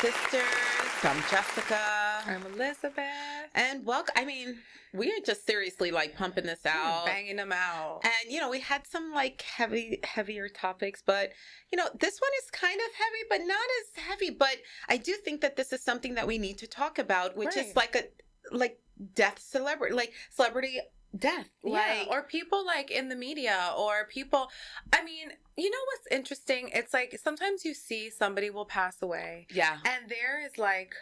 Sisters. I'm Jessica. I'm Elizabeth. And welcome. I mean, we are just seriously like pumping this out. Banging them out. And, you know, we had some like heavier topics, but, you know, this one is kind of heavy, but not as heavy. But I do think that this is something that we need to talk about, which is like death celebrity, like celebrity death. Yeah, or people like in the media or people, I mean, you know what's interesting? It's like sometimes you see somebody will pass away. Yeah. And there is like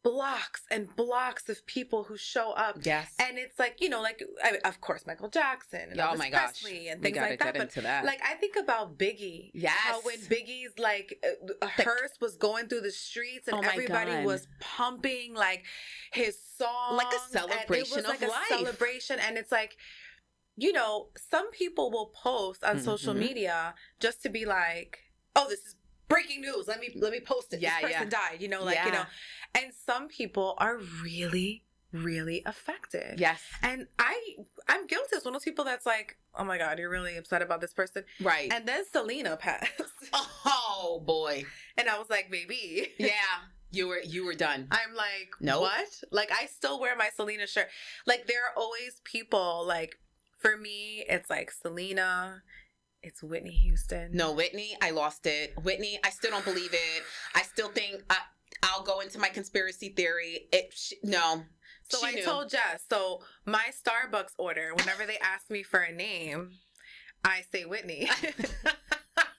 blocks and blocks of people who show up. Yes. And it's like, you know, like, of course, Michael Jackson and Elvis Presley and things like that. Get into that. Like, I think about Biggie. Yes. How when Biggie's, like, a hearse was going through the streets and everybody was pumping, like, his song. Like a celebration of life. A celebration. And it's like, you know, some people will post on social media just to be like, oh, this is breaking news. Let me post it. Yeah, this person died, you know, like, you know. And some people are really, really affected. Yes. And I'm guilty as one of those people that's like, oh my God, you're really upset about this person. Right. And then Selena passed. Oh boy. And I was like, baby. Yeah. You were done. I'm like, nope. What? Like, I still wear my Selena shirt. Like, there are always people, like, for me, it's like Selena. It's Whitney Houston. No, Whitney, I lost it. Whitney, I still don't believe it. I still think I'll go into my conspiracy theory. No. So I told Jess, so my Starbucks order, whenever they ask me for a name, I say Whitney. And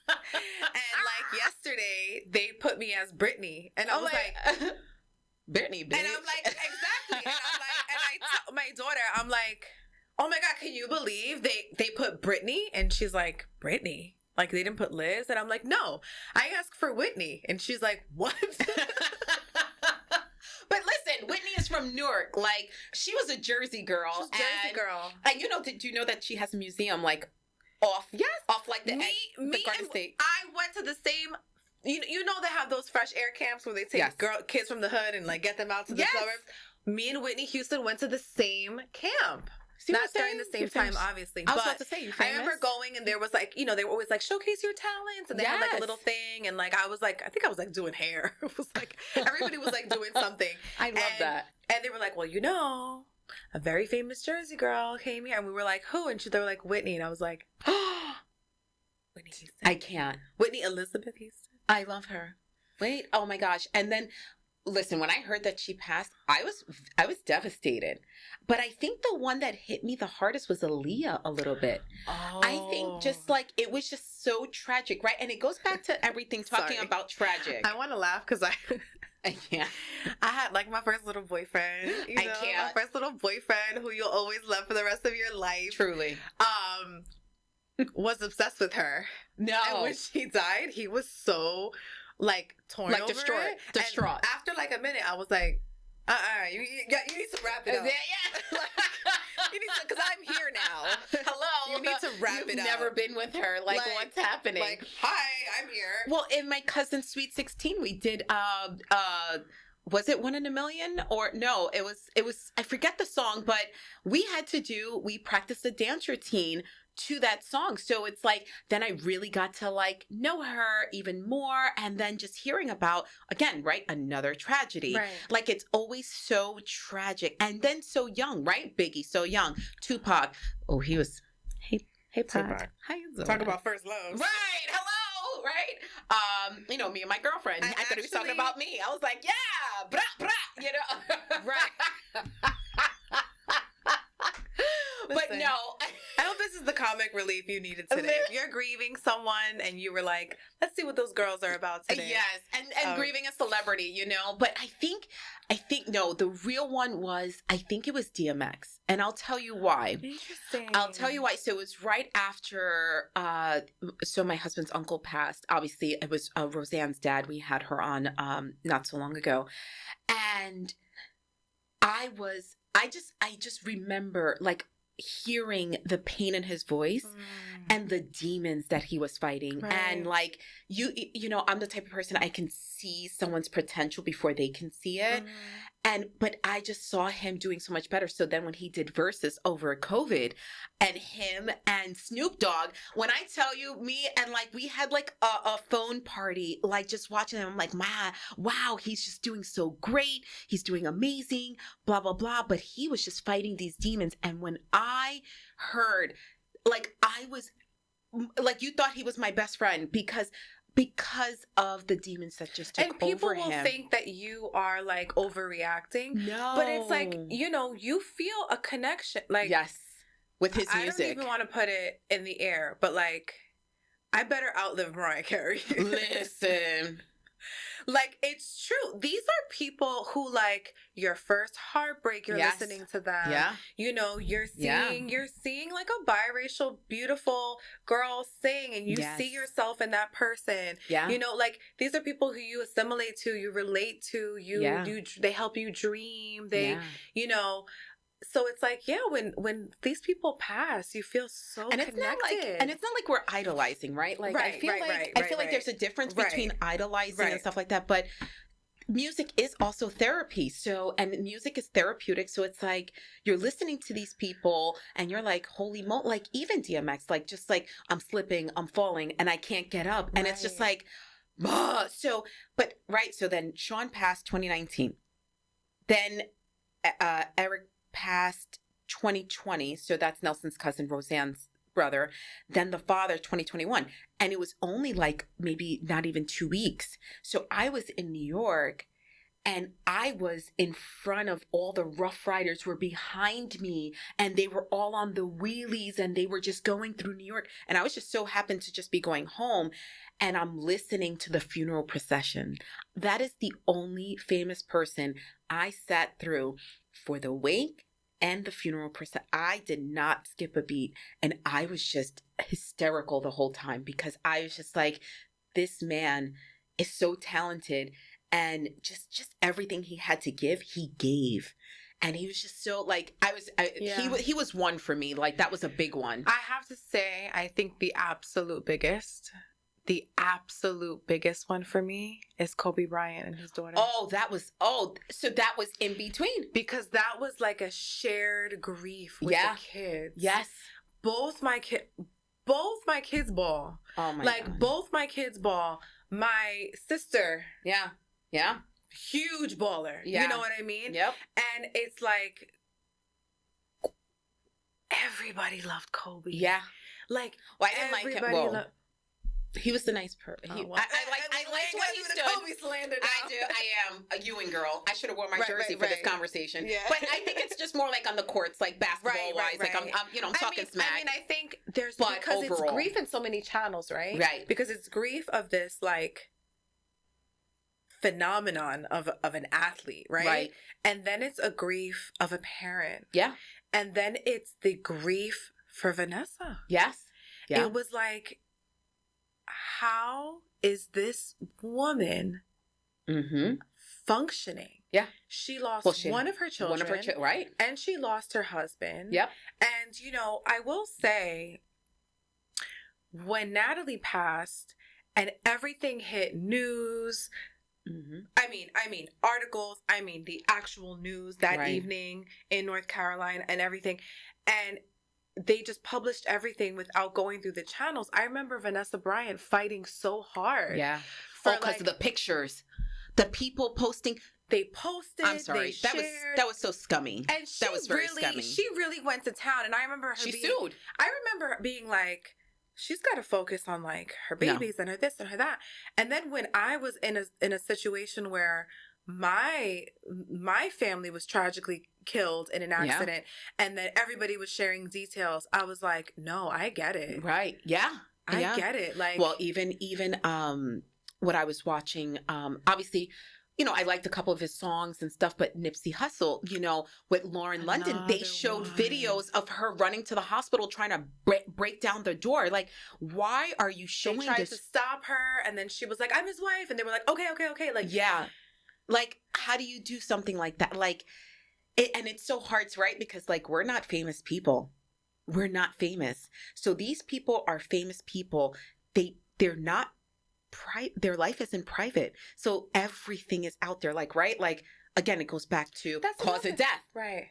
like yesterday, they put me as Brittany. And I was like Brittany, bitch. And I'm like, exactly. And I'm like, and I tell my daughter, I'm like, oh my God, can you believe they put Brittany? And she's like, Brittany? Like, they didn't put Liz? And I'm like, no, I asked for Whitney. And she's like, what? But listen, Whitney is from Newark. Like, she was a Jersey girl. She's a Jersey girl. And you know, did you know that she has a museum, like, off like the Garden State? I went to the same... You know they have those fresh air camps where they take kids from the hood and, like, get them out to the suburbs? Me and Whitney Houston went to the same camp. Not during the same time, obviously. I was about to say, you famous? I remember going and there was like, you know, they were always like, showcase your talents. And they had like a little thing. And like, I think I was like doing hair. It was like, everybody was like doing something. I love that. And they were like, well, you know, a very famous Jersey girl came here. And we were like, who? And they were like, Whitney. And I was like, Whitney Houston. I can't. Whitney Elizabeth Houston. I love her. Wait. Oh my gosh. And then, listen, when I heard that she passed, I was devastated. But I think the one that hit me the hardest was Aaliyah a little bit. Oh. I think just like, it was just so tragic, right? And it goes back to everything talking about tragic. I want to laugh because I can't. I had like my first little boyfriend. I can't. My first little boyfriend who you'll always love for the rest of your life. Truly. Was obsessed with her. No. And when she died, he was so like torn over distraught. And after like a minute, I was like, you need to wrap it up. Yeah. You need to, because I'm here now. Hello. You need to wrap it up. You've never been with her. Like, what's happening? Like, hi, I'm here. Well, in my cousin's Sweet 16, we did, was it 1 in a Million? Or no, it was, I forget the song, but we practiced a dance routine to that song. So it's like, then I really got to like know her even more. And then just hearing about, again, right, another tragedy. Right. Like, it's always so tragic. And then so young, right? Biggie, so young. Tupac. Oh, he was, hey, Pac. How you doing? Talk about first love. Right. Hello. Right. You know, me and my girlfriend. I thought he was talking about me. I was like, yeah, brah, brah, you know. Right. But no. I hope this is the comic relief you needed today. If you're grieving someone and you were like, let's see what those girls are about today. Yes, and grieving a celebrity, you know. But I think no, the real one was, I think it was DMX. And I'll tell you why. Interesting. I'll tell you why. So it was right after, so my husband's uncle passed. Obviously, it was Roseanne's dad. We had her on not so long ago. And I just remember like hearing the pain in his voice and the demons that he was fighting. Right. And like, you know, I'm the type of person, I can see someone's potential before they can see it. but I just saw him doing so much better. So then when he did Versus over COVID, and him and Snoop Dogg, when I tell you, me and like we had like a phone party, like just watching him, I'm like, wow, he's just doing so great. He's doing amazing, blah, blah, blah. But he was just fighting these demons. And when I heard, like, I was like, you thought he was my best friend because of the demons that just took over him. And people will think that you are like overreacting. No. But it's like, you know, you feel a connection. Like, yes, with his music. I don't even want to put it in the air, but like, I better outlive Mariah Carey. Listen. Like, it's true. These are people who, like, your first heartbreak, you're Yes. listening to them. Yeah. You know, you're Yeah. seeing like a biracial, beautiful girl sing, and you Yes. see yourself in that person. Yeah. You know, like, these are people who you assimilate to, you relate to, Yeah. they help you dream. They, Yeah. you know, so it's like, yeah, when these people pass, you feel so And it's connected. not like we're idolizing, right? Like I feel like there's a difference between idolizing and stuff like that, but music is also therapy. So, and music is therapeutic. So it's like you're listening to these people and you're like, holy mo, like even DMX, like just like I'm slipping, I'm falling and I can't get up. And it's just like, so then Sean passed 2019. Then Eric passed 2020. So that's Nelson's cousin, Roseanne's brother. Then the father, 2021. And it was only like maybe not even 2 weeks. So I was in New York and I was in front of all the Rough Riders were behind me and they were all on the wheelies and they were just going through New York. And I was just so happened to just be going home and I'm listening to the funeral procession. That is the only famous person I sat through for the wake and the funeral procession. I did not skip a beat. And I was just hysterical the whole time because I was just like, this man is so talented. And just everything he had to give, he gave. And he was just so like, he was one for me. Like that was a big one. I have to say, I think the absolute biggest one for me is Kobe Bryant and his daughter. So that was in between. Because that was like a shared grief with the kids. Yes. Both my kids ball. Oh my God. Both my kids ball. My sister. Yeah. Yeah. Huge baller. Yeah. You know what I mean? Yep. And it's like everybody loved Kobe. Yeah. Like, well, I didn't like him. Well, he was the nice person. I like what he stood. Kobe slander now. I do. I am a Ewing girl. I should have worn my jersey for this conversation. Yeah. But I think it's just more like on the courts, like basketball wise. Like I'm talking smack. I mean, I think there's but because overall, it's grief in so many channels, right? Right. Because it's grief of this like phenomenon of an athlete, right? Right. And then it's a grief of a parent. Yeah. And then it's the grief for Vanessa. Yes. Yeah. It was like, how is this woman functioning? Yeah. She lost one of her children. Right. And she lost her husband. Yep. And, you know, I will say, when Natalie passed and everything hit news, I mean, articles, the actual news that evening in North Carolina and everything. And they just published everything without going through the channels. I remember Vanessa Bryant fighting so hard. Yeah. Because of the pictures. The people posting. They posted. I'm sorry. That was so scummy. And that was very scummy. She really went to town. And I remember her sued. I remember being like, she's got to focus on like her babies and her this and her that. And then when I was in a situation where my family was tragically killed in an accident and then everybody was sharing details, I was like, no, I get it. Right. Yeah. I get it. Like, well, even what I was watching, obviously, you know, I liked a couple of his songs and stuff, but Nipsey Hussle, you know, with Lauren London, they showed videos of her running to the hospital trying to break down the door. Like, why are you showing this? They tried to stop her, and then she was like, I'm his wife. And they were like, okay. Like, yeah. Like, how do you do something like that? Like, and it's so hard to write because, like, we're not famous people. We're not famous. So these people are famous people. They're not their life isn't private. So everything is out there. Like, right? Like, again, it goes back to cause of death. Right.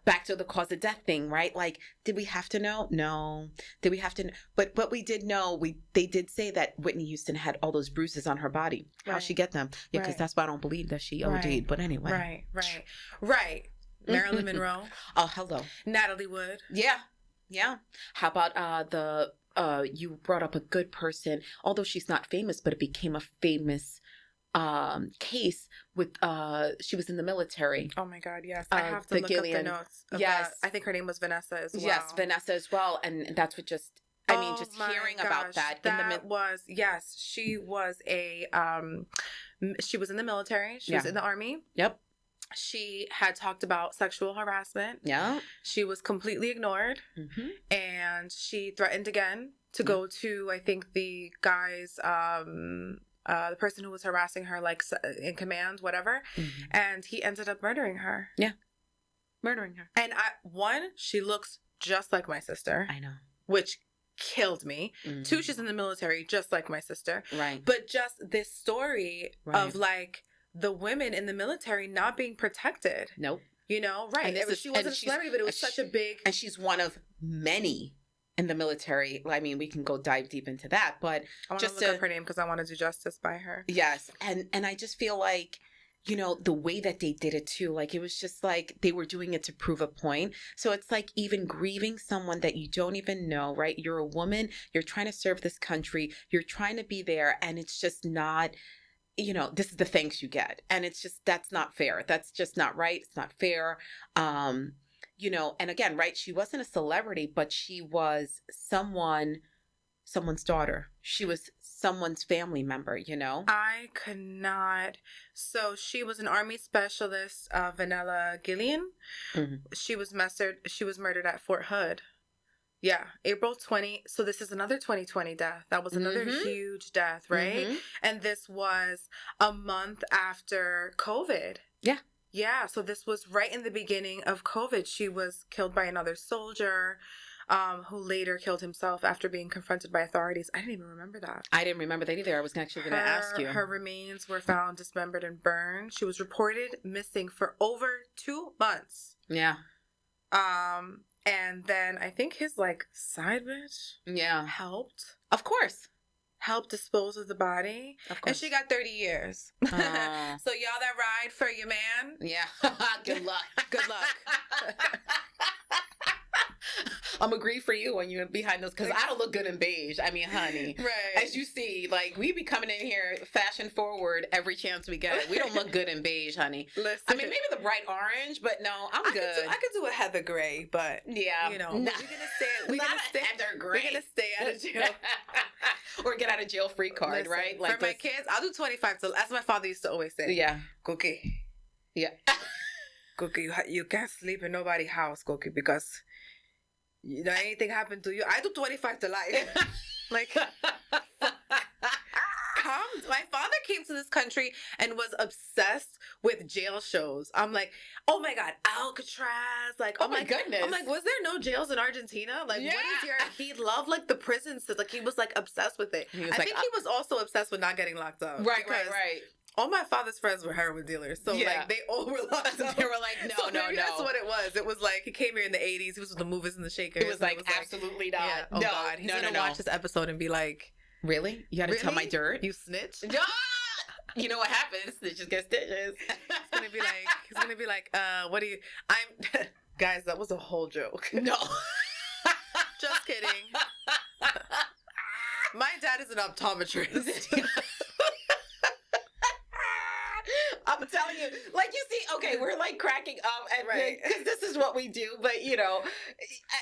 Back to the cause of death thing, right? Like, did we have to know? No. Did we have to know? But we did know. They did say that Whitney Houston had all those bruises on her body. How'd she get them? Yeah, because that's why I don't believe that she OD'd. But anyway. Right. Marilyn Monroe. Oh, hello. Natalie Wood. Yeah. How about you brought up a good person, although she's not famous, but it became a famous case with she was in the military. Oh my God, yes. I have to look up the notes. Yes. I think her name was Vanessa as well. Yes, Vanessa as well. And that's what just hearing about that. She was she was in the military. She was in the army. Yep. She had talked about sexual harassment. Yeah. She was completely ignored. Mm-hmm. And she threatened again to go to, I think, the guy's the person who was harassing her, like in command, whatever. Mm-hmm. And he ended up murdering her. Yeah. Murdering her. And she looks just like my sister. I know. Which killed me. Mm-hmm. 2, she's in the military, just like my sister. Right. But just this story of like the women in the military not being protected. Nope. You know, right. She wasn't a celebrity, but it was such a big... And she's one of many in the military. I mean, we can go dive deep into that, but I want to look up her name because I want to do justice by her. Yes. And I just feel like, you know, the way that they did it too, like it was just like they were doing it to prove a point. So it's like even grieving someone that you don't even know, right? You're a woman, you're trying to serve this country, you're trying to be there, and it's just not, you know, this is the thanks you get. And it's just, that's not fair. That's just not right. It's not fair. You know, and again, right, she wasn't a celebrity, but she was someone's daughter. She was someone's family member, you know? I could not. So she was an army specialist, Vanilla Gillian. Mm-hmm. She was murdered at Fort Hood. Yeah, April 20. So this is another 2020 death. That was another huge death, right? Mm-hmm. And this was a month after COVID. Yeah. Yeah, so this was right in the beginning of COVID. She was killed by another soldier who later killed himself after being confronted by authorities. I didn't even remember that. I didn't remember that either. I was actually going to ask you. Her remains were found dismembered and burned. She was reported missing for over 2 months. Yeah. And then I think his side bitch helped. Of course. Helped dispose of the body. Of course. And she got 30 years. So y'all that ride for your man. Yeah. Good luck. Good luck. I'm agree for you when you're behind those, because I don't look good in beige. I mean, honey. Right. As you see, we be coming in here fashion forward every chance we get. We don't look good in beige, honey. Listen. I mean, maybe the bright orange, but no, I'm good. I could do a heather gray, but yeah, you know, we're gonna stay heather gray. We're gonna stay out of jail. Or get out of jail free card. Listen, right? For my kids, I'll do 25. So as my father used to always say. Yeah. Cookie. Yeah. Cookie, you can't sleep in nobody's house, Cookie, because you know anything happened to you. I do 25 to life. My father came to this country and was obsessed with jail shows. I'm like, oh my God, Alcatraz. Oh my goodness. I'm like, was there no jails in Argentina? What is he loved the prison system. He was obsessed with it. I think he was also obsessed with not getting locked up. Right. All my father's friends were heroin dealers. So they all were locked up. They were like, no. That's what it was. It was he came here in the 80s. He was with the movers and the shakers. It was absolutely not. Yeah. Oh God. He's going to watch this episode and be like, really? You got to tell my dirt? You snitch? No! You know what happens? Snitches get stitches. He's gonna be like, what do you, guys, that was a whole joke. No. Just kidding. My dad is an optometrist. I'm telling you, you see, okay, we're cracking up, and because this is what we do, but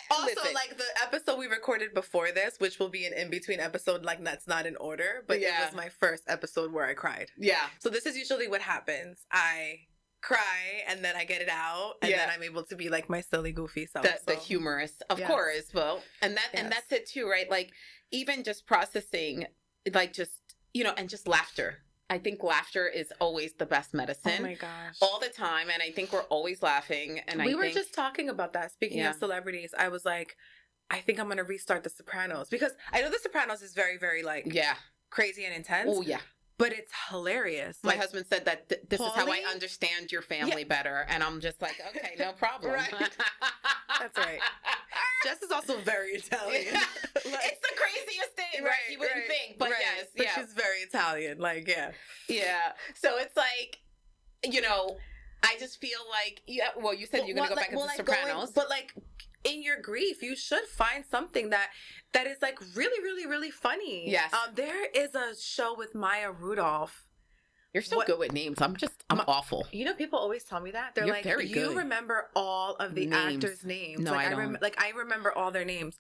also listen. The episode we recorded before this, which will be an in-between episode, that's not in order, but it was my first episode where I cried. Yeah. So this is usually what happens. I cry and then I get it out, and then I'm able to be my silly, goofy self. The humorous, of course. Well, and that's it too, right? Even just processing, and just laughter. I think laughter is always the best medicine. Oh my gosh. All the time. And I think we're always laughing. And we were just talking about that. Speaking of celebrities, I was like, I think I'm going to restart The Sopranos, because I know The Sopranos is very, very crazy and intense. Oh yeah. But it's hilarious. My husband said that this is how I Paulie? understand your family better. And I'm just like, okay, no problem. Right. That's right. Jess is also very Italian. It's the craziest thing, right? You wouldn't think, but yes. But yeah. she's very Italian. Like, yeah. Yeah. So it's like, you know, I just feel like, yeah, well, you said you're going to go back into Sopranos. But like, in your grief, you should find something that is like really, really, really funny. Yes. There is a show with Maya Rudolph. You're so good with names. I'm awful. You know, people always tell me that. They're You're like, very you good. remember all of the Names. actors' names. No, like, I don't. I remember all their names.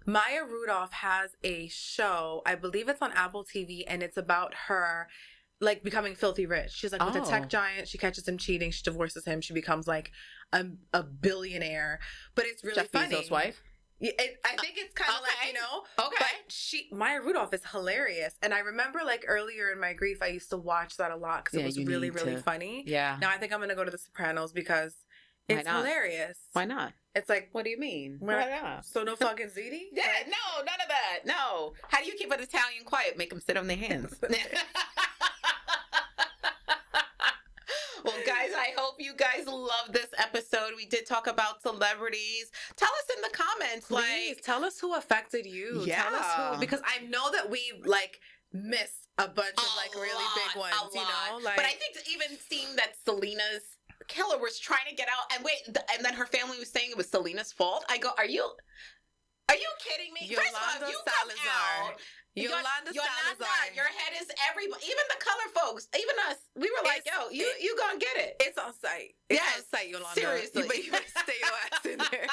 Maya Rudolph has a show. I believe it's on Apple TV, and it's about her like becoming filthy rich. She's like with a tech giant. She catches him cheating. She divorces him. She becomes like a billionaire. But it's really Jeff funny. Bezos' wife? Yeah, I think it's kind of like, you know. Okay. But Maya Rudolph is hilarious. And I remember like earlier in my grief, I used to watch that a lot because it was really, really funny. Yeah. Now I think I'm going to go to The Sopranos because it's hilarious. Why not? It's like, what do you mean? Why not? So no fucking ziti? Yeah, no, none of that. No. How do you keep an Italian quiet? Make them sit on their hands. Well, guys, I hope you guys love this episode. We did talk about celebrities. Tell us in the comments, Please, tell us who affected you. Yeah. Tell us who, because I know that we've like missed a bunch of like really big ones, you know? Like, but I think even seeing that Selena's killer was trying to get out, and and then her family was saying it was Selena's fault. I go, are you kidding me? Yolanda First of all, you Salazar. come out. Yolanda Salazar. Your head is everybody, even the color folks, even us. We were like, yo, you gonna get it. It's on site. It's Yes, on site, Yolanda. seriously. You better stay your ass in there.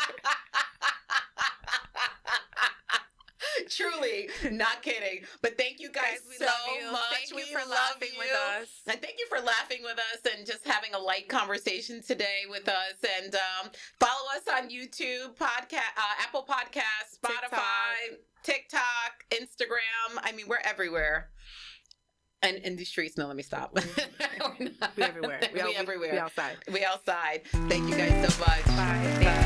Truly, not kidding. But thank you guys, we so love you. much. Thank you We for love laughing you. with us. And thank you for laughing with us and just having a light conversation today with us. And follow us on YouTube, Apple Podcasts, Spotify, TikTok, Instagram. I mean, we're everywhere. And in the streets. No, let me stop. We everywhere. We everywhere. We outside. We outside. Thank you guys so much. Bye.